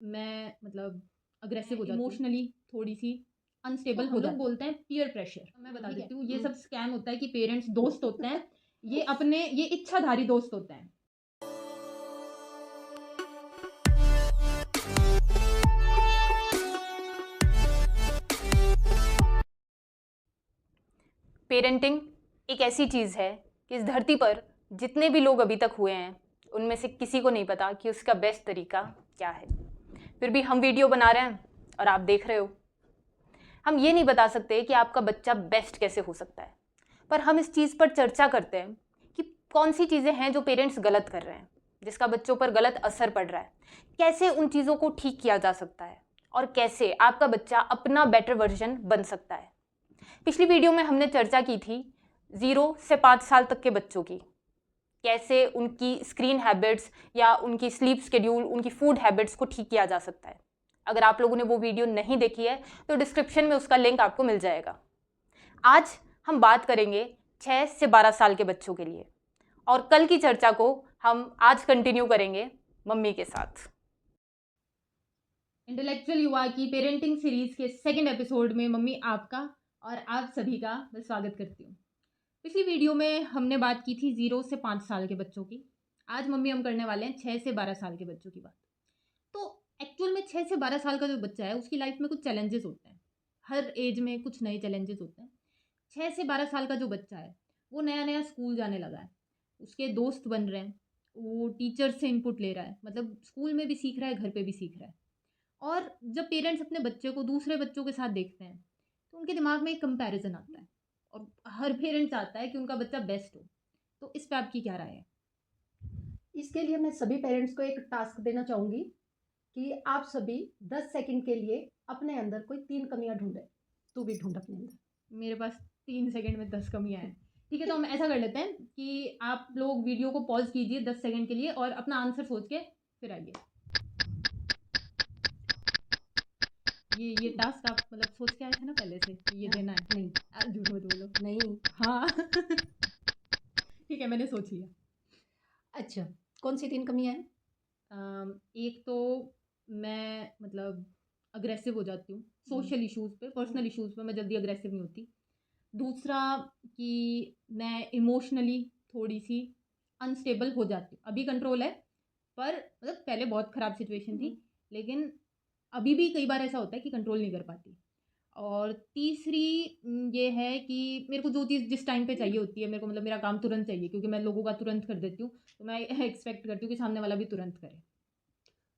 मैं मतलब अग्रेसिव हो जाती हूँ, इमोशनली थोड़ी सी अनस्टेबल हो जाती हूँ। बोलते हैं पीयर प्रेशर। मैं बता देती हूँ, ये सब स्कैम होता है कि पेरेंट्स दोस्त होते हैं, ये इच्छाधारी दोस्त होते हैं। पेरेंटिंग एक ऐसी चीज़ है कि इस धरती पर जितने भी लोग अभी तक हुए हैं उनमें से किसी को नहीं पता कि उसका बेस्ट तरीका क्या है। फिर भी हम वीडियो बना रहे हैं और आप देख रहे हो। हम ये नहीं बता सकते कि आपका बच्चा बेस्ट कैसे हो सकता है, पर हम इस चीज़ पर चर्चा करते हैं कि कौन सी चीज़ें हैं जो पेरेंट्स गलत कर रहे हैं, जिसका बच्चों पर गलत असर पड़ रहा है, कैसे उन चीज़ों को ठीक किया जा सकता है और कैसे आपका बच्चा अपना बेटर वर्जन बन सकता है। पिछली वीडियो में हमने चर्चा की थी 0 से 5 साल तक के बच्चों की, कैसे उनकी स्क्रीन हैबिट्स या उनकी स्लीप शेड्यूल, उनकी फूड हैबिट्स को ठीक किया जा सकता है। अगर आप लोगों ने वो वीडियो नहीं देखी है तो डिस्क्रिप्शन में उसका लिंक आपको मिल जाएगा। आज हम बात करेंगे 6 से 12 साल के बच्चों के लिए, और कल की चर्चा को हम आज कंटिन्यू करेंगे मम्मी के साथ। इंटेलेक्चुअल युवा की पेरेंटिंग सीरीज के सेकंड एपिसोड में मम्मी आपका और आप सभी का मैं स्वागत करती हूँ। पिछली वीडियो में हमने बात की थी 0 से 5 साल के बच्चों की। आज मम्मी हम करने वाले हैं 6 से 12 साल के बच्चों की बात। तो एक्चुअल में 6 से 12 साल का जो बच्चा है उसकी लाइफ में कुछ चैलेंजेस होते हैं। हर एज में कुछ नए चैलेंजेस होते हैं। 6 से 12 साल का जो बच्चा है वो नया नया स्कूल जाने लगा है, उसके दोस्त बन रहे हैं, वो टीचर से इनपुट ले रहा है, मतलब स्कूल में भी सीख रहा है, घर पे भी सीख रहा है। और जब पेरेंट्स अपने बच्चे को दूसरे बच्चों के साथ देखते हैं तो उनके दिमाग में एक कंपैरिजन आता है, और हर पेरेंट चाहता है कि उनका बच्चा बेस्ट हो। तो इस पे आपकी क्या राय है? इसके लिए मैं सभी पेरेंट्स को एक टास्क देना चाहूँगी कि आप सभी 10 सेकंड के लिए अपने अंदर कोई 3 कमियां ढूंढें। तू भी ढूंढ अपने अंदर। मेरे पास 3 सेकंड में 10 कमियां हैं। ठीक है, तो हम ऐसा कर लेते हैं कि आप लोग वीडियो को पॉज कीजिए 10 सेकंड के लिए और अपना आंसर सोच के फिर आइए। ये टास्क आप मतलब सोच के आए थे ना पहले से ये देना है? नहीं झूठ मत बोलो। नहीं। हाँ ठीक है, मैंने सोच लिया। अच्छा, कौन सी 3 कमियां हैं? एक तो मैं मतलब अग्रेसिव हो जाती हूँ सोशल इश्यूज़ पे, पर्सनल इश्यूज़ पे मैं जल्दी अग्रेसिव नहीं होती। दूसरा कि मैं इमोशनली थोड़ी सी अनस्टेबल हो जाती हूँ। अभी कंट्रोल है, पर मतलब पहले बहुत ख़राब सिचुएशन थी, लेकिन अभी भी कई बार ऐसा होता है कि कंट्रोल नहीं कर पाती। और तीसरी ये है कि मेरे को जो चीज़ जिस टाइम पे चाहिए होती है, मेरे को मतलब मेरा काम तुरंत चाहिए, क्योंकि मैं लोगों का तुरंत कर देती हूँ, तो मैं एक्सपेक्ट करती हूँ कि सामने वाला भी तुरंत करे।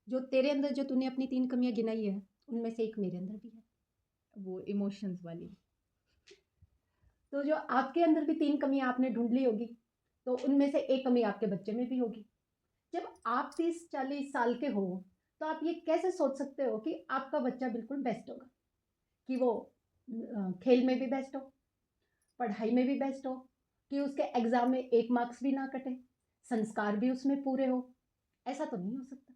जो तेरे अंदर जो तूने अपनी 3 कमियां गिनाई है उनमें से एक मेरे अंदर भी है। वो इमोशंस वाली। तो जो आपके अंदर भी 3 कमियां आपने ढूंढ ली होगी, तो उनमें से एक कमी आपके बच्चे में भी होगी। जब आप 30-40 साल के हो तो आप ये कैसे सोच सकते हो कि आपका बच्चा बिल्कुल बेस्ट होगा, कि वो खेल में भी बेस्ट हो, पढ़ाई में भी बेस्ट हो, कि उसके एग्जाम में 1 मार्क्स भी ना कटे, संस्कार भी उसमें पूरे हो? ऐसा तो नहीं हो सकता।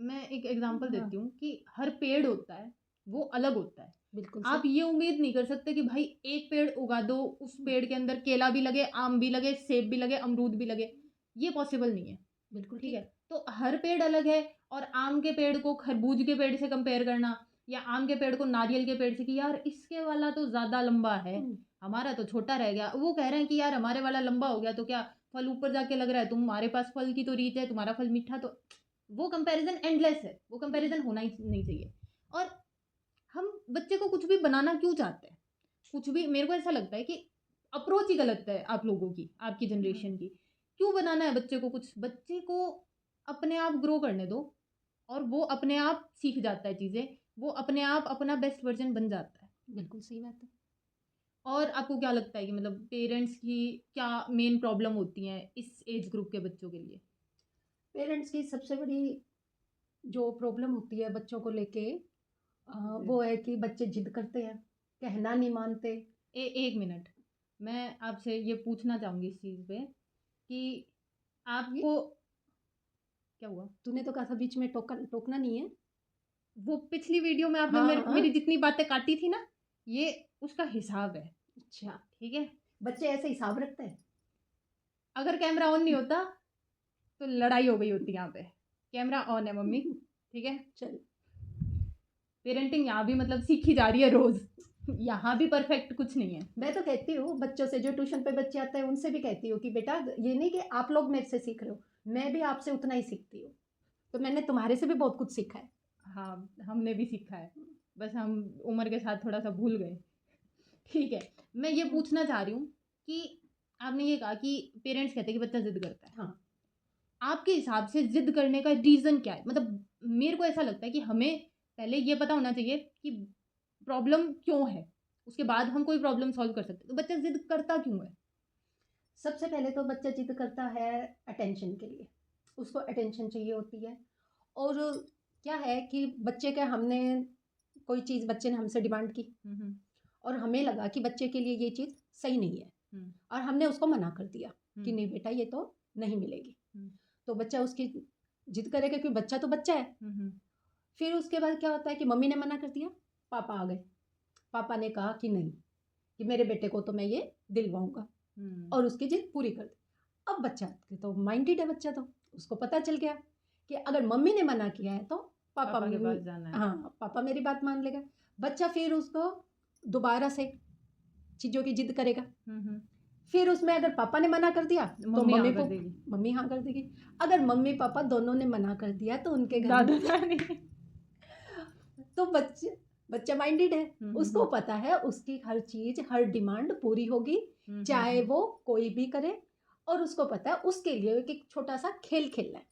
मैं एक एग्जांपल हाँ, देती हूँ कि हर पेड़ होता है वो अलग होता है। बिल्कुल आप सही। ये उम्मीद नहीं कर सकते कि भाई एक पेड़ उगा दो, उस पेड़ के अंदर केला भी लगे, आम भी लगे, सेब भी लगे, अमरूद भी लगे। ये पॉसिबल नहीं है। बिल्कुल ठीक है, ठीक। तो हर पेड़ अलग है। और आम के पेड़ को खरबूज के पेड़ से कंपेयर करना, या आम के पेड़ को नारियल के पेड़ से कि यार इसके वाला तो ज़्यादा लंबा है, हमारा तो छोटा रह गया, वो कह रहे हैं कि यार हमारे वाला लंबा हो गया तो क्या फल ऊपर जाके लग रहा है, तुम्हारे पास फल की तो रीच है, तुम्हारा फल मीठा, तो वो कंपैरिजन एंडलेस है, वो कंपैरिजन होना ही नहीं चाहिए। और हम बच्चे को कुछ भी बनाना क्यों चाहते हैं? कुछ भी, मेरे को ऐसा लगता है कि अप्रोच ही गलत है आप लोगों की, आपकी जनरेशन की। क्यों बनाना है बच्चे को कुछ? बच्चे को अपने आप ग्रो करने दो, और वो अपने आप सीख जाता है चीज़ें, वो अपने आप अपना बेस्ट वर्जन बन जाता है। बिल्कुल सही बात है। और आपको क्या लगता है कि मतलब पेरेंट्स की क्या मेन प्रॉब्लम होती हैं इस एज ग्रुप के बच्चों के लिए? पेरेंट्स की सबसे बड़ी जो प्रॉब्लम होती है बच्चों को लेके, वो है कि बच्चे जिद करते हैं, कहना नहीं मानते। एक मिनट, मैं आपसे ये पूछना चाहूँगी इस चीज़ पे कि आपको क्या हुआ? तूने तो कहा था बीच में टोकना नहीं है। वो पिछली वीडियो में आपने हाँ, हाँ। मेरी जितनी बातें काटी थी ना, ये उसका हिसाब है। अच्छा, ठीक है, बच्चे ऐसे हिसाब रखते हैं। अगर कैमरा ऑन नहीं होता तो लड़ाई हो गई होती यहाँ पे। कैमरा ऑन है मम्मी। ठीक है। चल, पेरेंटिंग यहाँ भी मतलब सीखी जा रही है रोज। यहाँ भी परफेक्ट कुछ नहीं है। मैं तो कहती हूँ बच्चों से, जो ट्यूशन पे बच्चे आते हैं उनसे भी कहती हूँ कि बेटा ये नहीं कि आप लोग मेरे से सीख रहे हो, मैं भी आपसे उतना ही सीखती हूँ। तो मैंने तुम्हारे से भी बहुत कुछ सीखा है। हाँ, हमने भी सीखा है, बस हम उम्र के साथ थोड़ा सा भूल गए। ठीक है, मैं ये पूछना चाह रही हूँ कि आपने ये कहा कि पेरेंट्स कहते हैं कि बच्चा जिद करता है। हाँ, आपके हिसाब से जिद करने का रीज़न क्या है? मतलब मेरे को ऐसा लगता है कि हमें पहले ये पता होना चाहिए कि प्रॉब्लम क्यों है, उसके बाद हम कोई प्रॉब्लम सॉल्व कर सकते हैं। तो बच्चा जिद करता क्यों है? सबसे पहले तो बच्चा जिद करता है अटेंशन के लिए, उसको अटेंशन चाहिए होती है। और क्या है कि बच्चे का हमने कोई चीज़, बच्चे ने हमसे डिमांड की और हमें लगा कि बच्चे के लिए ये चीज़ सही नहीं है और हमने उसको मना कर दिया कि नहीं बेटा ये तो नहीं मिलेगी। तो बच्चा उसकी जिद करेगा क्योंकि बच्चा तो बच्चा है। फिर उसके बाद क्या होता है कि मम्मी ने मना कर दिया, पापा आ गए, पापा ने कहा कि नहीं, कि मेरे बेटे को तो मैं ये दिलवाऊंगा और उसकी जिद पूरी कर दी। अब बच्चा तो माइंडेड है, बच्चा तो उसको पता चल गया कि अगर मम्मी ने मना किया है तो पापा के पास जाना है। हाँ, पापा मेरी बात मान लेगा। बच्चा फिर उसको दोबारा से चीज़ों की जिद करेगा। फिर उसमें अगर पापा ने मना कर दिया तो मम्मी हाँ मम्मी कर को देगी। मम्मी हाँ कर देगी। अगर मम्मी पापा दोनों ने मना कर दिया तो उनके घर में तो बच्चा माइंडेड है, उसको पता है उसकी हर चीज, हर डिमांड पूरी होगी, चाहे वो कोई भी करे। और उसको पता है उसके लिए एक छोटा सा खेल खेलना है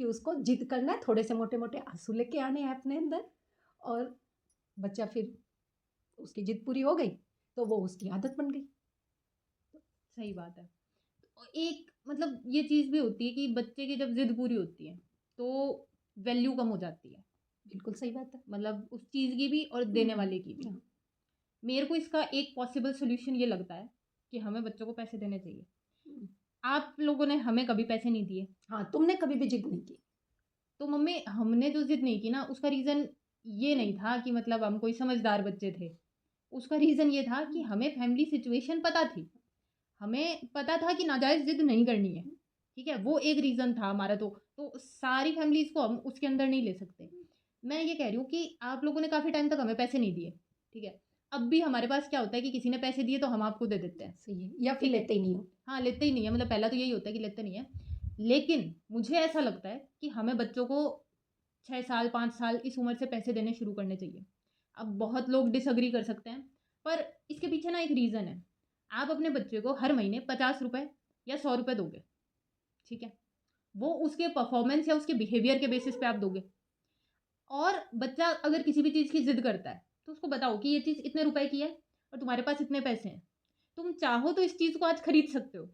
कि उसको जिद करना है, थोड़े से मोटे मोटे आंसू लेके आने हैं अपने अंदर, और बच्चा फिर उसकी जिद पूरी हो गई तो वो उसकी आदत बन गई। सही बात है। एक मतलब ये चीज़ भी होती है कि बच्चे की जब जिद पूरी होती है तो वैल्यू कम हो जाती है। बिल्कुल सही बात है। मतलब उस चीज़ की भी और देने वाले की भी। मेरे को इसका एक पॉसिबल सोल्यूशन ये लगता है कि हमें बच्चों को पैसे देने चाहिए। आप लोगों ने हमें कभी पैसे नहीं दिए। हाँ, तुमने कभी भी जिद नहीं की। तो मम्मी हमने जो जिद नहीं की ना, उसका रीज़न ये नहीं था कि मतलब हम कोई समझदार बच्चे थे। उसका रीज़न ये था कि हमें फैमिली सिचुएशन पता थी। हमें पता था कि नाजायज़ जिद नहीं करनी है। ठीक है, वो एक रीज़न था हमारा। तो सारी फैमिलीज़ को हम उसके अंदर नहीं ले सकते। मैं ये कह रही हूँ कि आप लोगों ने काफ़ी टाइम तक हमें पैसे नहीं दिए। ठीक है, अब भी हमारे पास क्या होता है कि किसी ने पैसे दिए तो हम आपको दे देते हैं। सही है, या फिर ठीक है। लेते ही नहीं हो। हाँ, लेते ही नहीं है, मतलब पहला तो यही होता है कि लेते नहीं है। लेकिन मुझे ऐसा लगता है कि हमें बच्चों को 6 साल 5 साल इस उम्र से पैसे देने शुरू करने चाहिए। अब बहुत लोग डिसएग्री कर सकते हैं, पर इसके पीछे ना एक रीज़न है। आप अपने बच्चे को हर महीने 50 रुपए या 100 रुपए दोगे। ठीक है, वो उसके परफॉर्मेंस या उसके बिहेवियर के बेसिस पे आप दोगे। और बच्चा अगर किसी भी चीज़ की ज़िद करता है तो उसको बताओ कि ये चीज़ इतने रुपए की है और तुम्हारे पास इतने पैसे हैं। तुम चाहो तो इस चीज़ को आज खरीद सकते हो,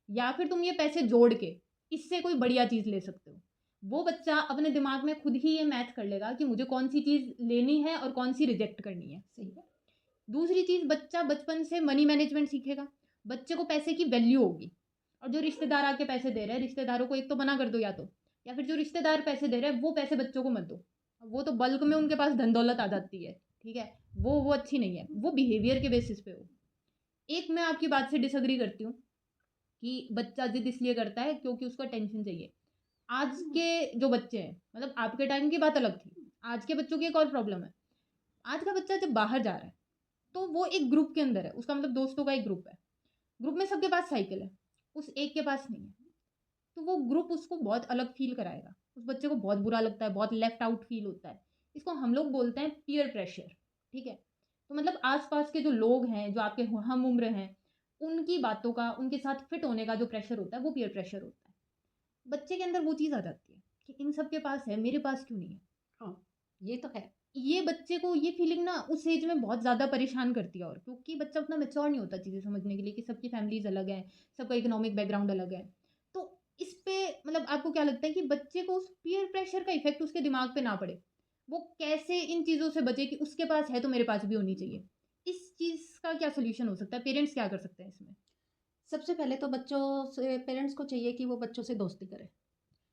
या फिर तुम ये पैसे जोड़ के इससे कोई बढ़िया चीज़ ले सकते हो। वो बच्चा अपने दिमाग में खुद ही ये मैथ कर लेगा कि मुझे कौन सी चीज़ लेनी है और कौन सी रिजेक्ट करनी है। सही है। दूसरी चीज़, बच्चा बचपन से मनी मैनेजमेंट सीखेगा। बच्चे को पैसे की वैल्यू होगी। और जो रिश्तेदार आके पैसे दे रहे हैं, रिश्तेदारों को एक तो मना कर दो, या फिर जो रिश्तेदार पैसे दे रहे हैं वो पैसे बच्चों को मत दो। वो तो बल्क में उनके पास धन दौलत आ जाती है। ठीक है, वो अच्छी नहीं है, वो बिहेवियर के बेसिस पे हो। एक मैं आपकी बात से डिसएग्री करती हूँ कि बच्चा जिद इसलिए करता है क्योंकि उसको अटेंशन चाहिए। आज के जो बच्चे हैं, मतलब आपके टाइम की बात अलग थी, आज के बच्चों की एक और प्रॉब्लम है। आज का बच्चा जब बाहर जा रहा है तो वो एक ग्रुप के अंदर है, उसका मतलब दोस्तों का एक ग्रुप है। ग्रुप में सबके पास साइकिल है, उस एक के पास नहीं है। तो वो ग्रुप उसको बहुत अलग फील कराएगा, उस बच्चे को बहुत बुरा लगता है, बहुत लेफ्ट आउट फील होता है। इसको हम लोग बोलते हैं पीयर प्रेशर। ठीक है, तो मतलब आसपास के जो लोग हैं, जो आपके हम उम्र हैं, उनकी बातों का, उनके साथ फिट होने का जो प्रेशर होता है वो पीयर प्रेशर होता है। बच्चे के अंदर वो चीज़ आ जाती है कि इन सब के पास है, मेरे पास क्यों नहीं है। हाँ, ये तो है। ये बच्चे को ये फीलिंग ना उस एज में बहुत ज़्यादा परेशान करती है, और क्योंकि बच्चा उतना मैच्योर नहीं होता चीज़ें समझने के लिए कि सबकी फैमिलीज अलग हैं, सबका इकोनॉमिक बैकग्राउंड अलग है। तो इस पे मतलब आपको क्या लगता है कि बच्चे को उस पीयर प्रेशर का इफेक्ट उसके दिमाग पे ना पड़े, वो कैसे इन चीज़ों से बचे कि उसके पास है तो मेरे पास भी होनी चाहिए। इस चीज़ का क्या सोल्यूशन हो सकता है, पेरेंट्स क्या कर सकते हैं इसमें? सबसे पहले तो बच्चों से, पेरेंट्स को चाहिए कि वो बच्चों से दोस्ती करे।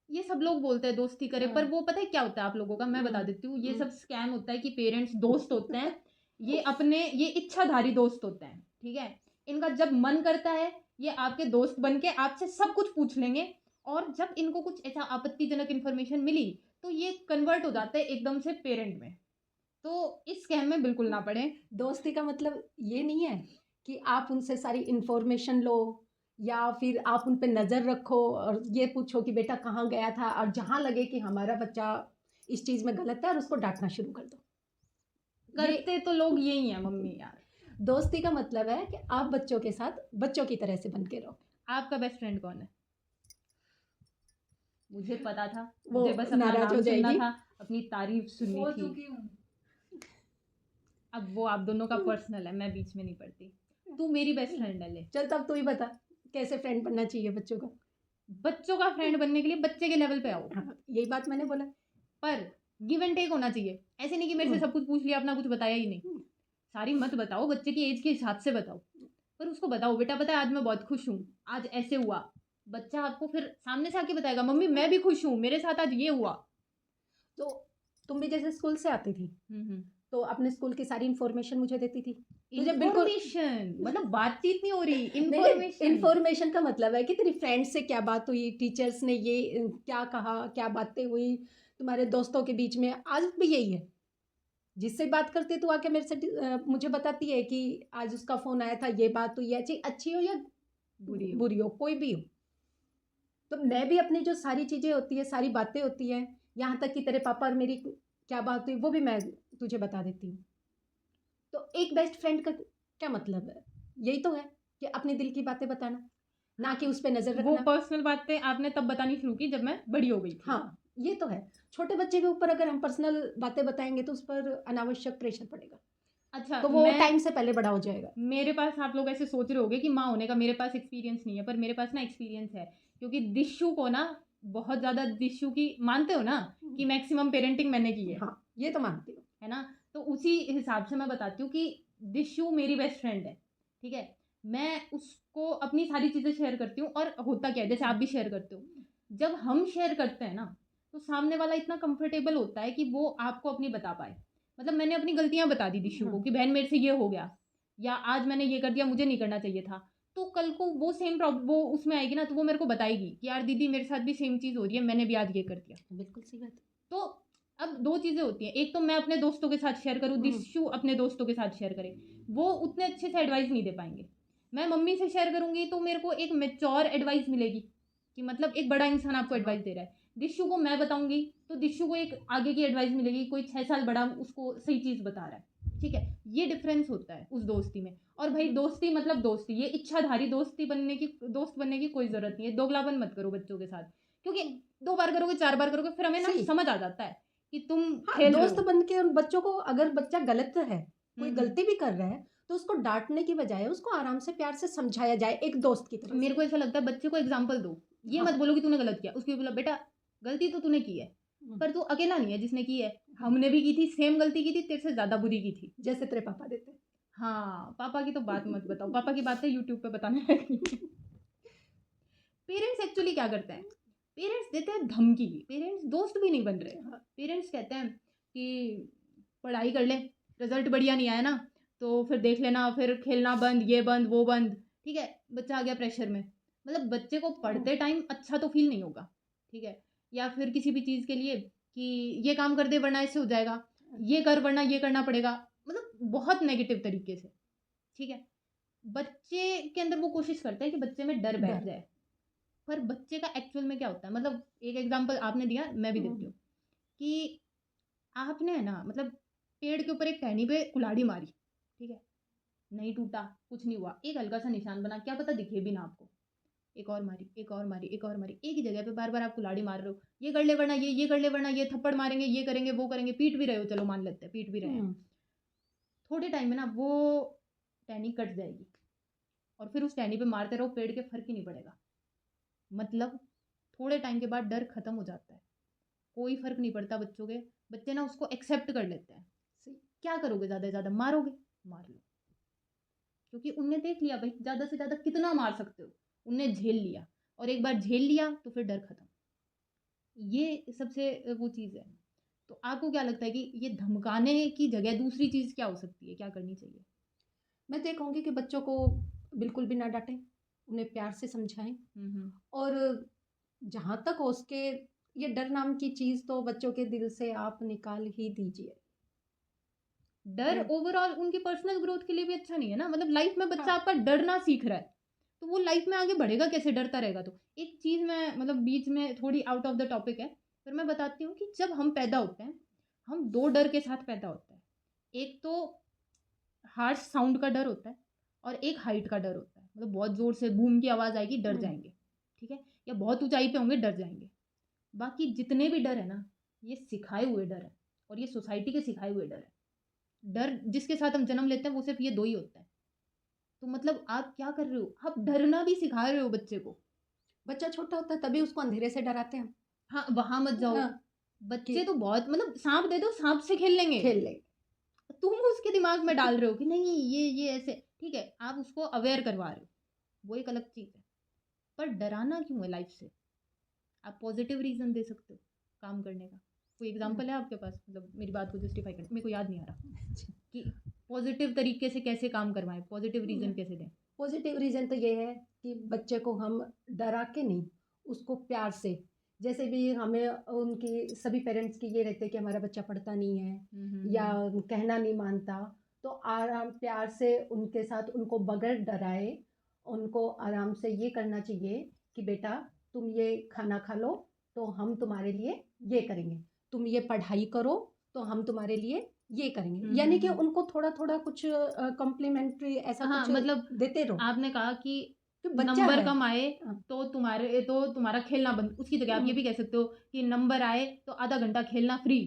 ये सब लोग बोलते हैं दोस्ती करे, पर हाँ। वो पता है क्या होता है आप लोगों का, मैं बता देती हूँ। ये सब स्कैम होता है कि पेरेंट्स दोस्त होते हैं, ये इच्छाधारी दोस्त होते हैं। ठीक है, इनका जब मन करता है ये आपके दोस्त बन के आपसे सब कुछ पूछ लेंगे, और जब इनको कुछ ऐसा आपत्तिजनक इन्फॉर्मेशन मिली तो ये कन्वर्ट हो जाता है एकदम से पेरेंट में। तो इस स्कैम में बिल्कुल ना पड़े। दोस्ती का मतलब ये नहीं है कि आप उनसे सारी इन्फॉर्मेशन लो या फिर आप उन पे नज़र रखो और ये पूछो कि बेटा कहाँ गया था, और जहाँ लगे कि हमारा बच्चा इस चीज़ में गलत है और उसको डांटना शुरू कर दो। ये करते तो लोग यही हैं मम्मी यार। दोस्ती का मतलब है कि आप बच्चों के साथ बच्चों की तरह से बन के रहो। आपका बेस्ट फ्रेंड कौन है? मुझे पता था, वो मुझे बस अपना नाराज नाम हो सुनना जाएगी। था, अपनी तारीफ सुननी थी। अब वो आप दोनों का पर्सनल है, मैं बीच में नहीं पड़ती। तू मेरी बेस्ट फ्रेंड है ले। चल तब तू ही बता कैसे फ्रेंड बनना चाहिए बच्चों का। बच्चों का फ्रेंड बनने के लिए बच्चे के लेवल पे आओ, हाँ, यही बात मैंने बोला। पर गिव एंड टेक होना चाहिए। ऐसे नहीं कि मेरे से सब कुछ पूछ लिया, अपना कुछ बताया ही नहीं। सारी मत बताओ, बच्चे की एज के हिसाब से बताओ, पर उसको बताओ बेटा पता है आज मैं बहुत खुश हूँ, आज ऐसे हुआ। बच्चा आपको फिर सामने से आके बताएगा मम्मी मैं भी खुश हूँ, मेरे साथ आज ये हुआ। तो तुम भी जैसे स्कूल से आती थी तो अपने स्कूल की सारी इन्फॉर्मेशन मुझे देती थी। तुझे बिल्कुल इन्फॉर्मेशन मतलब बातचीत नहीं हो रही, इन्फॉर्मेशन इन्फॉर्मेशन का मतलब है कि तेरी फ्रेंड से क्या बात हुई, टीचर्स ने ये क्या कहा, क्या बातें हुई तुम्हारे दोस्तों के बीच में। आज भी यही है, जिससे बात करते तो आके मेरे से मुझे बताती है कि आज उसका फ़ोन आया था, ये बात हुई है, अच्छी हो या बुरी हो कोई भी हो। तो मैं भी अपनी जो सारी चीज़ें होती है, सारी बातें होती हैं, यहाँ तक कि तेरे पापा और मेरी क्या बात हुई वो भी मैं तुझे बता देती हूँ। तो एक बेस्ट फ्रेंड का क्या मतलब है? यही तो है कि अपने दिल की बातें बताना, ना कि उस पे नज़र वो रखना। पर्सनल बातें आपने तब बतानी शुरू की जब मैं बड़ी हो गई थी। हाँ, ये तो है। छोटे बच्चे के ऊपर अगर हम पर्सनल बातें बताएंगे तो उस पर अनावश्यक प्रेशर पड़ेगा, अच्छा तो वो टाइम से पहले बड़ा हो जाएगा। मेरे पास आप लोग ऐसे सोच रहे होगे कि माँ होने का मेरे पास एक्सपीरियंस नहीं है, पर मेरे पास ना एक्सपीरियंस है। क्योंकि दिशु को ना बहुत ज़्यादा, दिशु की मानते हो ना कि मैक्सिमम पेरेंटिंग मैंने की है। हाँ, ये तो मानती हूँ। है ना, तो उसी हिसाब से मैं बताती हूँ कि दिशु मेरी बेस्ट फ्रेंड है। ठीक है, मैं उसको अपनी सारी चीज़ें शेयर करती हूँ। और होता क्या है, जैसे आप भी शेयर करते हो, जब हम शेयर करते हैं ना तो सामने वाला इतना कंफर्टेबल होता है कि वो आपको अपनी बता पाए। मतलब मैंने अपनी गलतियां बता दी दिशु को कि बहन मेरे से ये हो गया, या आज मैंने ये कर दिया, मुझे नहीं करना चाहिए था। तो कल को वो सेम प्रॉब्लम वो उसमें आएगी ना, तो वो मेरे को बताएगी कि यार दीदी मेरे साथ भी सेम चीज़ हो रही है, मैंने भी आज ये कर दिया। बिल्कुल सही बात है। तो अब दो चीज़ें होती हैं, एक तो मैं अपने दोस्तों के साथ शेयर करूँ, दिशु अपने दोस्तों के साथ शेयर करे, वो उतने अच्छे से एडवाइस नहीं दे पाएंगे। मैं मम्मी से शेयर करूँगी तो मेरे को एक मेच्योर एडवाइस मिलेगी कि मतलब एक बड़ा इंसान आपको एडवाइस दे रहा है। दिशु को मैं बताऊंगी तो दिशु को एक आगे की एडवाइस मिलेगी, कोई 6 साल बड़ा उसको सही चीज़ बता रहा है। ठीक है, ये डिफरेंस होता है उस दोस्ती में। और भाई दोस्ती मतलब दोस्ती, ये इच्छाधारी दोस्त बनने की कोई ज़रूरत नहीं है। दोगलापन मत करो बच्चों के साथ, क्योंकि 2 बार करोगे 4 बार करोगे फिर हमें ना समझ आ जाता है कि तुम खेल रहे दोस्त हो। बन के उन बच्चों को, अगर बच्चा गलत है, कोई गलती भी कर रहा है, तो उसको डांटने की बजाय उसको आराम से प्यार से समझाया जाए एक दोस्त की तरह। मेरे को ऐसा लगता है बच्चे को एग्जाम्पल दो, ये मत बोलो कि तूने गलत किया, उसको बोला बेटा गलती तो तूने की है, पर तू अकेला नहीं है जिसने की है, हमने भी की थी, सेम गलती की थी, तेरे से ज्यादा बुरी की थी, जैसे तेरे पापा देते। हाँ पापा की तो बात मत बताओ, पापा की बातें यूट्यूब पे बताने लगी। पेरेंट्स एक्चुअली क्या करते हैं, पेरेंट्स देते हैं धमकी, पेरेंट्स दोस्त भी नहीं बन रहे। पेरेंट्स कहते हैं कि पढ़ाई कर ले, रिजल्ट बढ़िया नहीं आया ना तो फिर देख लेना, फिर खेलना बंद, ये बंद वो बंद। ठीक है, बच्चा आ गया प्रेशर में। मतलब बच्चे को पढ़ते टाइम अच्छा तो फील नहीं होगा। ठीक है, या फिर किसी भी चीज़ के लिए कि ये काम कर दे वरना ऐसे हो जाएगा, ये कर वरना ये करना पड़ेगा, मतलब बहुत नेगेटिव तरीके से। ठीक है, बच्चे के अंदर वो कोशिश करते हैं कि बच्चे में डर बैठ जाए, पर बच्चे का एक्चुअल में क्या होता है। मतलब एक एग्जांपल आपने दिया, मैं भी देती हूँ कि आपने है ना, मतलब पेड़ के ऊपर एक टहनी पे कुल्हाड़ी मारी, ठीक है, नहीं टूटा, कुछ नहीं हुआ, एक हल्का सा निशान बना, क्या पता दिखे भी ना आपको। एक और मारी, एक और मारी, एक और मारी, एक ही जगह पे बार बार आप कुल्हाड़ी मार रहे हो, ये कर ले वरना ये कर ले वरना ये, थप्पड़ मारेंगे, ये करेंगे वो करेंगे, पीट भी रहे हो, चलो मान लेते हैं पीट भी रहे हैं। थोड़े टाइम में ना वो टहनी कट जाएगी और फिर उस टहनी पे मारते रहो, पेड़ के फर्क ही नहीं पड़ेगा। मतलब थोड़े टाइम के बाद डर खत्म हो जाता है, कोई फर्क नहीं पड़ता बच्चों के, बच्चे ना उसको एक्सेप्ट कर लेते हैं। क्या करोगे, ज़्यादा से ज़्यादा मारोगे, मार लो, क्योंकि उनने देख लिया भाई ज़्यादा से ज़्यादा कितना मार सकते हो, उनने झेल लिया, और एक बार झेल लिया तो फिर डर खत्म। ये सबसे वो चीज़ है। तो आपको क्या लगता है कि ये धमकाने की जगह दूसरी चीज़ क्या हो सकती है, क्या करनी चाहिए? मैं तो ये कहूँगी कि बच्चों को बिल्कुल भी ना डांटें, उन्हें प्यार से समझाएं, और जहाँ तक हो उसके ये डर नाम की चीज़ तो बच्चों के दिल से आप निकाल ही दीजिए। डर हम्म। ओवरऑल उनकी पर्सनल ग्रोथ के लिए भी अच्छा नहीं है ना। मतलब लाइफ में बच्चा हाँ। आपका डरना सीख रहा है तो वो लाइफ में आगे बढ़ेगा कैसे, डरता रहेगा तो। एक चीज़ मैं मतलब बीच में थोड़ी आउट ऑफ द टॉपिक है, पर मैं बताती हूँ कि जब हम पैदा होते हैं हम दो डर के साथ पैदा होते हैं। एक तो हार्श साउंड का डर होता है और एक हाइट का डर होता है। मतलब बहुत ज़ोर से बूम की आवाज़ आएगी, डर जाएंगे, ठीक है, या बहुत ऊंचाई पे होंगे, डर जाएंगे। बाकी जितने भी डर है ना, ये सिखाए हुए डर है और ये सोसाइटी के सिखाए हुए डर है। डर जिसके साथ हम जन्म लेते हैं वो सिर्फ ये दो ही होता है। तो मतलब आप क्या कर रहे हो, आप डरना भी सिखा रहे हो बच्चे को। बच्चा छोटा होता है तभी उसको अंधेरे से डराते हैं। हाँ, वहां मत जाओ। हाँ, बच्चे कि तो बहुत मतलब सांप दे दो, सांप से खेल लेंगे। खेल ले। तुम उसके दिमाग में डाल रहे हो कि नहीं ये ऐसे, ठीक है, आप उसको अवेयर करवा रहे हो, वो एक अलग चीज़ है। पर डराना क्यों है लाइफ से? आप पॉजिटिव रीज़न दे सकते हो काम करने का। कोई एग्जांपल है आपके पास, मतलब मेरी बात को जस्टिफाई करने? मेरे को याद नहीं आ रहा कि पॉजिटिव तरीके से कैसे काम करवाएं, पॉजिटिव रीज़न कैसे दें। पॉजिटिव रीज़न तो ये है कि बच्चे को हम डरा के नहीं, उसको प्यार से, जैसे भी हमें उनकी सभी पेरेंट्स की ये रहते हैं कि हमारा बच्चा पढ़ता नहीं है या कहना नहीं मानता, तो आराम प्यार से उनके साथ उनको बगैर डराए उनको आराम से ये करना चाहिए कि बेटा तुम ये खाना खा लो तो हम तुम्हारे लिए ये करेंगे, तुम ये पढ़ाई करो तो हम तुम्हारे लिए ये करेंगे। यानी कि उनको थोड़ा थोड़ा कुछ कॉम्प्लीमेंट्री ऐसा हाँ, कुछ मतलब देते रहो। आपने कहा कि कि बच्चा नंबर है। कम आए हाँ। तो तुम्हारा खेलना बंद। उसकी जगह आप ये भी कह सकते हो कि नंबर आए तो आधा घंटा खेलना फ्री।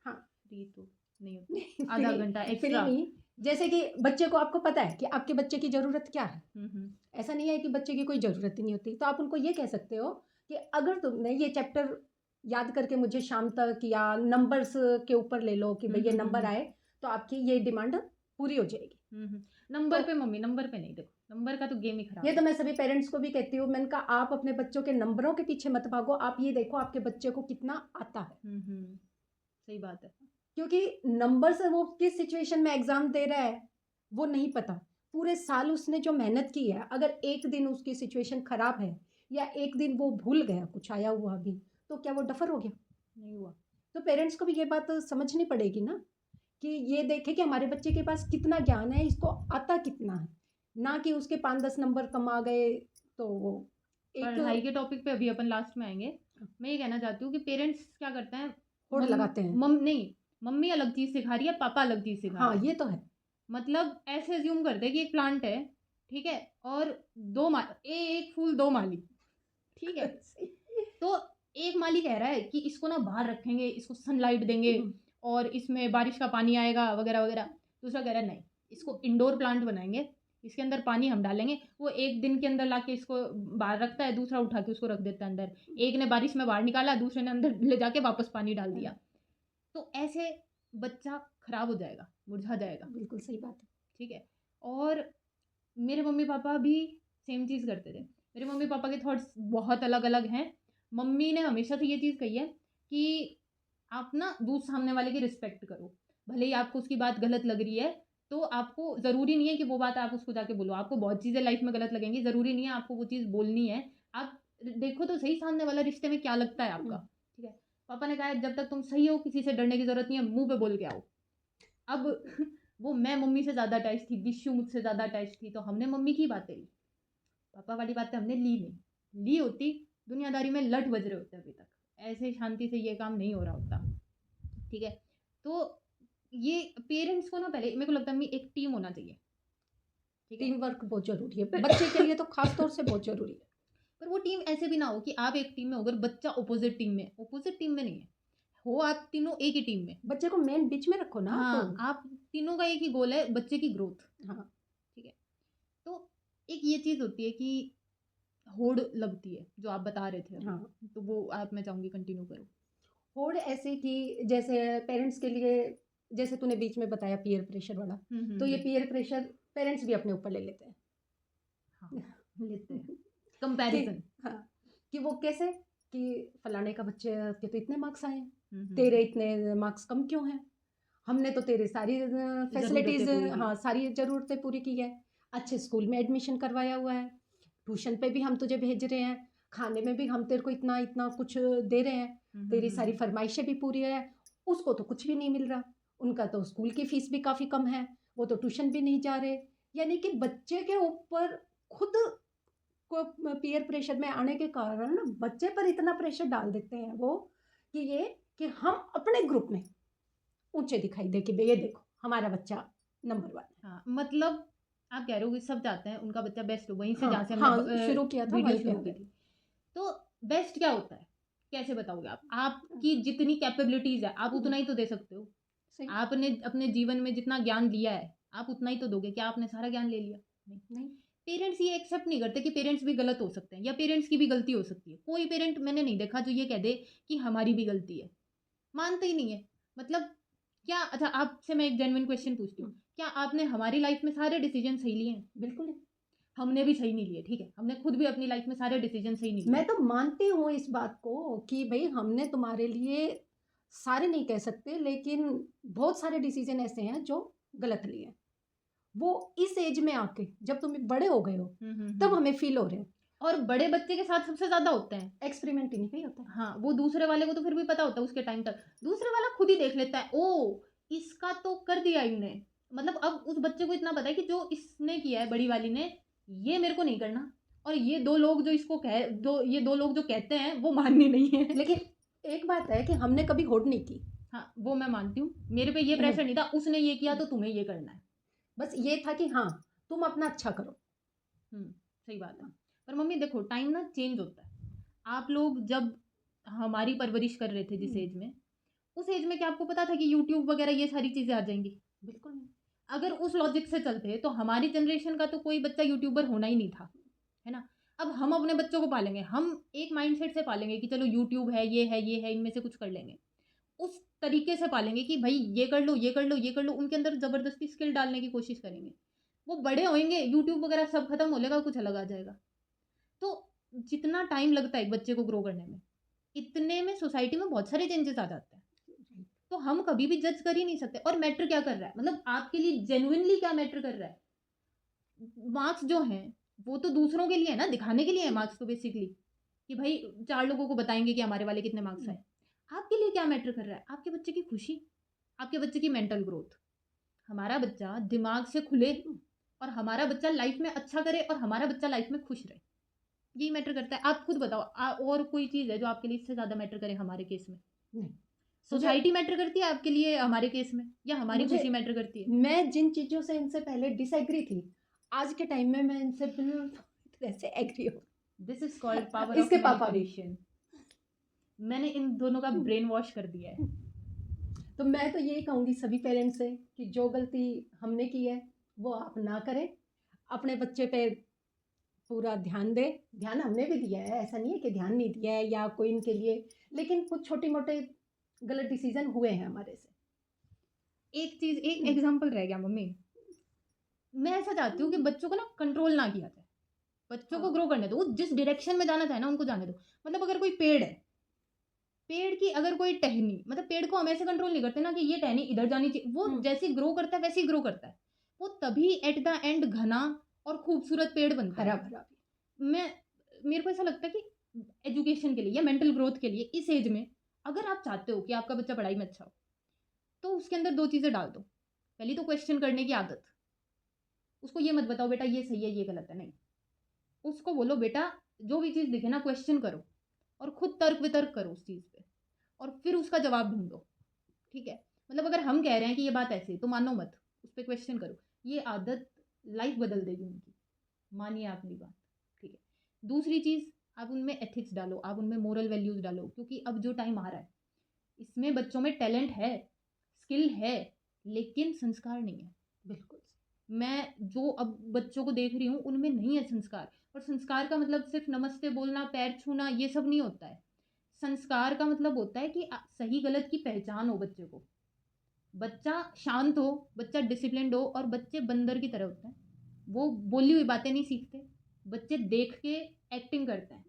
हाँ। फ्री तो नहीं होता, आधा घंटा फ्री एक्स्ट्रा। नहीं, जैसे कि बच्चे को आपको पता है कि आपके बच्चे की ज़रूरत क्या है। हम्म। ऐसा नहीं है कि बच्चे की कोई ज़रूरत ही नहीं होती, तो आप उनको ये कह सकते हो कि अगर तुमने ये चैप्टर याद करके मुझे शाम तक या नंबर्स के ऊपर ले लो कि भाई ये नंबर आए तो आपकी ये डिमांड पूरी हो जाएगी। नंबर तो पे मम्मी, नंबर पे नहीं, देखो नंबर का तो गेम ही खराब ये है। तो मैं सभी पेरेंट्स को भी कहती हूँ, मैंने कहा आप अपने बच्चों के नंबरों के पीछे मत भागो, आप ये देखो आपके बच्चे को कितना आता है। सही बात है। क्योंकि नंबर से वो किस सिचुएशन में एग्जाम दे रहा है वो नहीं पता। पूरे साल उसने जो मेहनत की है, अगर एक दिन उसकी सिचुएशन खराब है या एक दिन वो भूल गया कुछ आया हुआ भी, तो क्या वो डफर हो गया? नहीं हुआ। तो पेरेंट्स को भी ये बात समझनी पड़ेगी ना, कि ये देखे कि हमारे बच्चे के पास कितना ज्ञान है, इसको आता कितना है, ना कि उसके 5-10 नंबर कम आ गए तो वो पढ़ाई एक के टॉपिक पे अभी अपन लास्ट में आएंगे। मैं ये कहना चाहती हूँ कि पेरेंट्स क्या करते हैं, होड़ लगाते हैं। नहीं, मम्मी अलग चीज़ सिखा रही है, पापा अलग चीज़ सिखा हाँ, रहे हैं। ये तो है। मतलब ऐसे अज्यूम करते हैं कि एक प्लांट है, ठीक है, और एक फूल दो माली, ठीक है। तो एक माली कह रहा है कि इसको ना बाहर रखेंगे, इसको सनलाइट देंगे और इसमें बारिश का पानी आएगा वगैरह वगैरह। दूसरा कह रहा है नहीं, इसको इंडोर प्लांट बनाएंगे, इसके अंदर पानी हम डालेंगे, वो एक दिन के अंदर लाके इसको बाहर रखता है, दूसरा उठा के उसको रख देता है अंदर। एक ने बारिश में बाहर निकाला, दूसरे ने अंदर ले जाके वापस पानी डाल दिया। तो ऐसे बच्चा खराब हो जाएगा, मुरझा जाएगा। बिल्कुल सही बात है। ठीक है। और मेरे मम्मी पापा भी सेम चीज़ करते थे। मेरे मम्मी पापा के थॉट्स बहुत अलग अलग हैं। मम्मी ने हमेशा से ये चीज़ कही है कि आप ना सामने वाले की रिस्पेक्ट करो, भले ही आपको उसकी बात गलत लग रही है तो आपको ज़रूरी नहीं है कि वो बात आप उसको जाके बोलो। आपको बहुत चीज़ें लाइफ में गलत लगेंगी, ज़रूरी नहीं है आपको वो चीज़ बोलनी है। आप देखो तो सही सामने वाला रिश्ते में क्या लगता है आपका। ठीक है। पापा ने कहा है जब तक तुम सही हो किसी से डरने की ज़रूरत नहीं है, मुंह पे बोल के आओ। अब वो मैं मम्मी से ज़्यादा अटैच थी, विशु मुझसे ज़्यादा अटैच थी, तो हमने मम्मी की बातें ली, पापा वाली बातें हमने ली नहीं। ली होती दुनियादारी में लट बज रहे होते अभी तक, ऐसे शांति से ये काम नहीं हो रहा होता। ठीक है। तो ये पेरेंट्स को ना पहले मेरे को लगता है एक टीम होना चाहिए। ठीक है। टीम वर्क बहुत जरूरी है बच्चे के लिए, तो खास तौर से बहुत जरूरी है। पर वो टीम ऐसे भी ना हो कि आप एक टीम में हो अगर बच्चा अपोजिट टीम में, अपोजिट टीम में नहीं है, हो आप तीनों एक ही टीम में। बच्चे को मेन बीच में रखो ना। हाँ, तो आप तीनों का एक ही गोल है, बच्चे की ग्रोथ। हाँ, ठीक है। तो एक ये चीज़ होती है कि होड़ लगती है जो आप बता रहे थे अभी। हाँ। तो वो आप मैं चाहूँगी कंटिन्यू करो। होड़ ऐसे कि जैसे पेरेंट्स के लिए, जैसे तूने बीच में बताया पीयर प्रेशर वाला, तो ये पीयर प्रेशर पेरेंट्स भी अपने ऊपर ले लेते हैं। हाँ, लेते हैं कंपैरिजन। हाँ, कि वो कैसे कि फलाने का बच्चे के तो इतने मार्क्स आए हैं, तेरे तेरे इतने मार्क्स कम क्यों हैं? हमने तो तेरे सारी फैसिलिटीज, हाँ सारी ज़रूरतें पूरी की है, अच्छे स्कूल में एडमिशन करवाया हुआ है, ट्यूशन पे भी हम तुझे भेज रहे हैं, खाने में भी हम तेरे को इतना इतना कुछ दे रहे हैं, तेरी सारी फरमाइशें भी पूरी है, उसको तो कुछ भी नहीं मिल रहा। उनका तो स्कूल की फीस भी काफ़ी कम है, वो तो ट्यूशन भी नहीं जा रहे। यानी कि बच्चे के ऊपर खुद को पीयर प्रेशर में आने के कारण बच्चे पर इतना प्रेशर डाल देते हैं वो, कि ये कि हम अपने ग्रुप में ऊंचे दिखाई दे कि भई ये देखो हमारा बच्चा नंबर 1 है। हाँ, मतलब आप कह रहे हो कि सब चाहते हैं उनका बच्चा बेस्ट हो, वहीं से हाँ, जहाँ से हाँ, हमने शुरू किया था वीडियो वहीं पे शुरू आ की गए। थी। तो बेस्ट क्या होता है? कैसे बताओगे आप? आपकी जितनी कैपेबिलिटीज़ है, आप उतना ही तो दे सकते हो। सही। आपने अपने जीवन में जितना ज्ञान लिया है, आप उतना ही तो दोगे। क्या आपने सारा ज्ञान ले लिया? नहीं। नहीं। पेरेंट्स ये एक्सेप्ट नहीं करते कि पेरेंट्स भी गलत हो सकते हैं या पेरेंट्स की भी गलती हो सकती है। कोई पेरेंट मैंने नहीं देखा जो ये कह दे कि हमारी भी गलती है। मानते ही नहीं है। मतलब क्या अच्छा आपसे मैं एक जेन्युइन क्वेश्चन पूछती हूँ। क्या आपने हमारी लाइफ में सारे डिसीजन सही लिए हैं? बिल्कुल नहीं। हमने भी सही नहीं लिए, ठीक है। हमने खुद भी अपनी लाइफ में सारे डिसीजन सही नहीं लिए। मैं तो मानती हूँ इस बात को कि भई हमने तुम्हारे लिए सारे नहीं कह सकते, लेकिन बहुत सारे डिसीज़न ऐसे हैं जो गलत लिए हैं। वो इस एज में आके जब तुम बड़े हो गए हो, तब हमें फ़ील हो रहे हैं। और बड़े बच्चे के साथ सबसे ज़्यादा होते हैं। एक्सपेरिमेंट इन्हीं पे ही होता है। हाँ, वो दूसरे वाले को तो फिर भी पता होता है उसके टाइम तक। दूसरे वाला खुद ही देख लेता है, ओह! इसका तो कर दिया इनने। मतलब अब उस बच्चे को इतना पता है कि जो इसने किया है बड़ी वाली ने, ये मेरे को नहीं करना। और ये 2 लोग जो इसको ये 2 लोग जो कहते हैं वो माननी नहीं है। लेकिन एक बात है कि हमने कभी होड़ नहीं की। हाँ, वो मैं मानती हूँ। मेरे पे ये प्रेशर नहीं था, उसने ये किया तो तुम्हें ये करना है। बस ये था कि हाँ, तुम अपना अच्छा करो। सही बात है। पर मम्मी देखो टाइम ना चेंज होता है। आप लोग जब हमारी परवरिश कर रहे थे जिस एज में, उस एज में क्या आपको पता था कि यूट्यूब वगैरह ये सारी चीज़ें आ जाएँगी? बिल्कुल नहीं। अगर उस लॉजिक से चलते तो हमारी जनरेशन का तो कोई बच्चा यूट्यूबर होना ही नहीं था, है ना? अब हम अपने बच्चों को पालेंगे, हम एक माइंडसेट से पालेंगे कि चलो यूट्यूब है, ये है, इनमें से कुछ कर लेंगे। उस तरीके से पालेंगे कि भई ये कर लो, ये कर लो, ये कर लो, उनके अंदर ज़बरदस्ती स्किल डालने की कोशिश करेंगे। वो बड़े होएँगे, यूट्यूब वगैरह सब खत्म हो लेगा, कुछ अलग आ जाएगा। तो जितना टाइम लगता है एक बच्चे को ग्रो करने में, इतने में सोसाइटी में बहुत सारे चेंजेस आ जाते हैं। तो हम कभी भी जज कर ही नहीं सकते। और मैटर क्या कर रहा है, मतलब आपके लिए जेन्युइनली क्या मैटर कर रहा है? मार्क्स जो हैं वो तो दूसरों के लिए है ना, दिखाने के लिए है मार्क्स तो बेसिकली, कि भाई 4 लोगों को बताएंगे कि हमारे वाले कितने मार्क्स आए। आपके लिए क्या मैटर कर रहा है? आपके बच्चे की खुशी, आपके बच्चे की मेंटल ग्रोथ। हमारा बच्चा दिमाग से खुले और हमारा बच्चा लाइफ में अच्छा करे और हमारा बच्चा लाइफ में खुश रहे, यही मैटर करता है। आप खुद बताओ और कोई चीज़ है जो आपके लिए इससे ज़्यादा मैटर करे हमारे केस में? नहीं। सोसाइटी मैटर करती है आपके लिए हमारे केस में, या हमारी मुझे खुशी मैटर करती है? मैं जिन चीज़ों से इनसे पहले डिसएग्री थी, आज के टाइम में मैं इनसे बिल्कुल तरह से एग्री हूँ। This is called power of इसके पापा भी। मैनिपुलेशन। मैंने इन दोनों का ब्रेन वॉश कर दिया है। तो मैं तो यही कहूँगी सभी पेरेंट्स से कि जो गलती हमने की है वो आप ना करें। अपने बच्चे पे पूरा ध्यान दें। ध्यान हमने भी दिया है, ऐसा नहीं है कि ध्यान नहीं दिया है या कोई इनके लिए, लेकिन कुछ छोटे-मोटे गलत डिसीज़न हुए हैं हमारे से। एक चीज़, एक एग्ज़ाम्पल रह गया मम्मी। मैं ऐसा चाहती हूँ कि बच्चों को ना कंट्रोल ना किया जाए। बच्चों को हाँ। ग्रो करने दो, वो जिस डायरेक्शन में जाना चाहे ना उनको जाने दो। मतलब अगर कोई पेड़ है, पेड़ की अगर कोई टहनी, मतलब पेड़ को हम ऐसे कंट्रोल नहीं करते ना कि ये टहनी इधर जानी चाहिए। वो जैसे ग्रो करता है वैसे ही ग्रो करता है। वो तभी एट द एंड घना और खूबसूरत पेड़ बनता है। हरा-भरा भी। मेरे को ऐसा लगता है कि एजुकेशन के लिए या मेंटल ग्रोथ के लिए इस एज में अगर आप चाहते हो कि आपका बच्चा पढ़ाई में अच्छा हो, तो उसके अंदर 2 चीज़ें डाल दो। पहली तो क्वेश्चन करने की आदत। उसको ये मत बताओ बेटा ये सही है, ये गलत है, नहीं। उसको बोलो बेटा जो भी चीज़ दिखे ना क्वेश्चन करो और खुद तर्क वितर्क करो उस चीज़ पे और फिर उसका जवाब ढूँढो, ठीक है? मतलब अगर हम कह रहे हैं कि ये बात ऐसे है तो मानो मत, उस पे क्वेश्चन करो। ये आदत लाइफ बदल देगी उनकी। मानिए आप मेरी बात, ठीक है? दूसरी चीज़, आप उनमें एथिक्स डालो, आप उनमें मोरल वैल्यूज़ डालो, क्योंकि अब जो टाइम आ रहा है, इसमें बच्चों में टैलेंट है, स्किल है, लेकिन संस्कार नहीं है। बिल्कुल। मैं जो अब बच्चों को देख रही हूँ, उनमें नहीं है संस्कार। और संस्कार का मतलब सिर्फ नमस्ते बोलना, पैर छूना, ये सब नहीं होता है। संस्कार का मतलब होता है कि सही गलत की पहचान हो बच्चे को। बच्चा शांत हो, बच्चा डिसिप्लिन्ड हो, और बच्चे बंदर की तरह होते हैं। वो बोली हुई बातें नहीं सीखते, बच्चे देख के एक्टिंग करते हैं।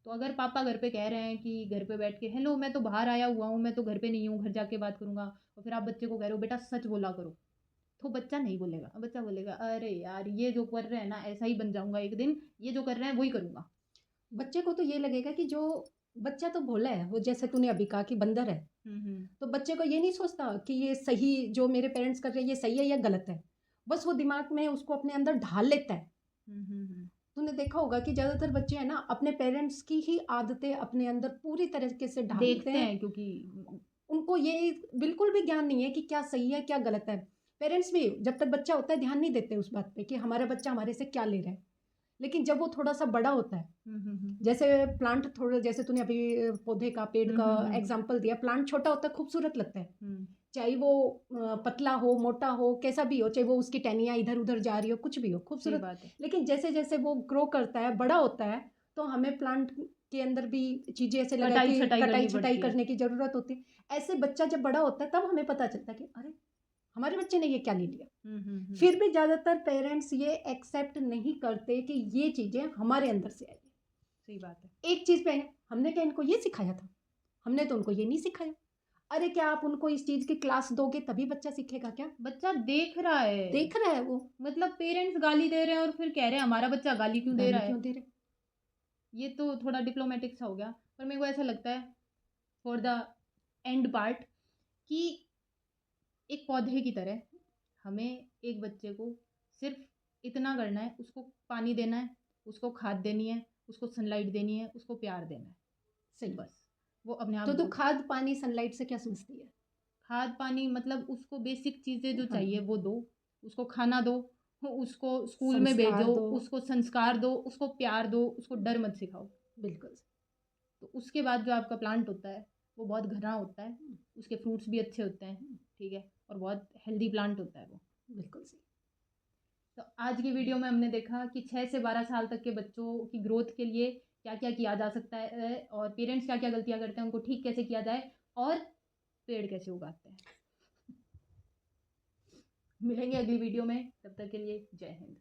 तो अगर पापा घर पे कह रहे हैं कि घर पे बैठ के हेलो मैं तो बाहर आया हुआ हूँ, मैं तो घर पे नहीं हूँ, घर जाके बात करूँगा, और फिर आप बच्चे को कह रहे हो बेटा सच बोला करो, तो बच्चा नहीं बोलेगा। बच्चा बोलेगा अरे यार ये जो कर रहे हैं ना ऐसा ही बन जाऊंगा एक दिन, ये जो कर रहे हैं वही करूँगा। बच्चे को तो ये लगेगा कि जो बच्चा तो भोला है, वो जैसे तूने अभी कहा कि बंदर है, तो बच्चे को ये नहीं सोचता कि ये सही, जो मेरे पेरेंट्स कर रहे हैं ये सही है या गलत है, बस वो दिमाग में उसको अपने अंदर ढाल लेता है। तूने देखा होगा कि ज़्यादातर बच्चे हैं ना, अपने पेरेंट्स की ही आदतें अपने अंदर पूरी तरीके से ढालते देखते हैं, हैं क्योंकि उनको ये बिल्कुल भी ज्ञान नहीं है कि क्या सही है क्या गलत है। पेरेंट्स भी जब तक बच्चा होता है ध्यान नहीं देते उस बात पे कि हमारा बच्चा हमारे से क्या ले रहा है, लेकिन जब वो थोड़ा सा बड़ा होता है, जैसे प्लांट, थोड़ा जैसे तूने अभी पौधे का, पेड़ का एग्जाम्पल दिया, प्लांट छोटा होता है, खूबसूरत लगता है, चाहे वो पतला हो, मोटा हो, कैसा भी हो, चाहे वो उसकी टहनियाँ इधर उधर जा रही हो, कुछ भी हो, सही खूबसूरत। बात है। लेकिन जैसे जैसे वो ग्रो करता है, बड़ा होता है, तो हमें प्लांट के अंदर भी चीज़ें ऐसे लगा कटाई कि छटाई कटाई करनी छटाई पड़ती है। करने की ज़रूरत होती है। ऐसे बच्चा जब बड़ा होता है तब हमें पता चलता है कि अरे हमारे बच्चे ने ये क्या ले लिया। फिर भी ज़्यादातर पेरेंट्स ये एक्सेप्ट नहीं करते कि ये चीज़ें हमारे अंदर से आई है। सही बात है। एक चीज़ पे हमने क्या इनको ये सिखाया था, हमने तो उनको ये नहीं सिखाया। अरे क्या आप उनको इस चीज़ की क्लास दोगे तभी बच्चा सीखेगा क्या? बच्चा देख रहा है, देख रहा है वो, मतलब पेरेंट्स गाली दे रहे हैं और फिर कह रहे हैं हमारा बच्चा गाली क्यों दे रहा गाली है। क्यों दे रहे? ये तो थोड़ा डिप्लोमेटिक सा हो गया, पर मेरे को ऐसा लगता है फॉर द एंड पार्ट कि एक पौधे की तरह हमें एक बच्चे को सिर्फ इतना करना है, उसको पानी देना है, उसको खाद देनी है, उसको सनलाइट देनी है, उसको प्यार देना है, सही। बस वो अपने आप तो तू ग्रो। खाद पानी सनलाइट से क्या समझती है? खाद पानी मतलब उसको बेसिक चीज़ें जो हाँ, चाहिए वो दो, उसको खाना दो, उसको स्कूल में संस्कार भेजो, दो। उसको संस्कार दो, उसको प्यार दो, उसको डर मत सिखाओ। बिल्कुल। तो उसके बाद जो आपका प्लांट होता है वो बहुत घना होता है, उसके फ्रूट्स भी अच्छे होते हैं, ठीक है, और बहुत हेल्दी प्लांट होता है वो। बिल्कुल सही। तो आज की वीडियो में हमने देखा कि 6 से 12 साल तक के बच्चों की ग्रोथ के लिए क्या क्या किया जा सकता है और पेरेंट्स क्या क्या गलतियां करते हैं उनको ठीक कैसे किया जाए और पेड़ कैसे उगाते हैं। मिलेंगे अगली वीडियो में, तब तक के लिए जय हिंद।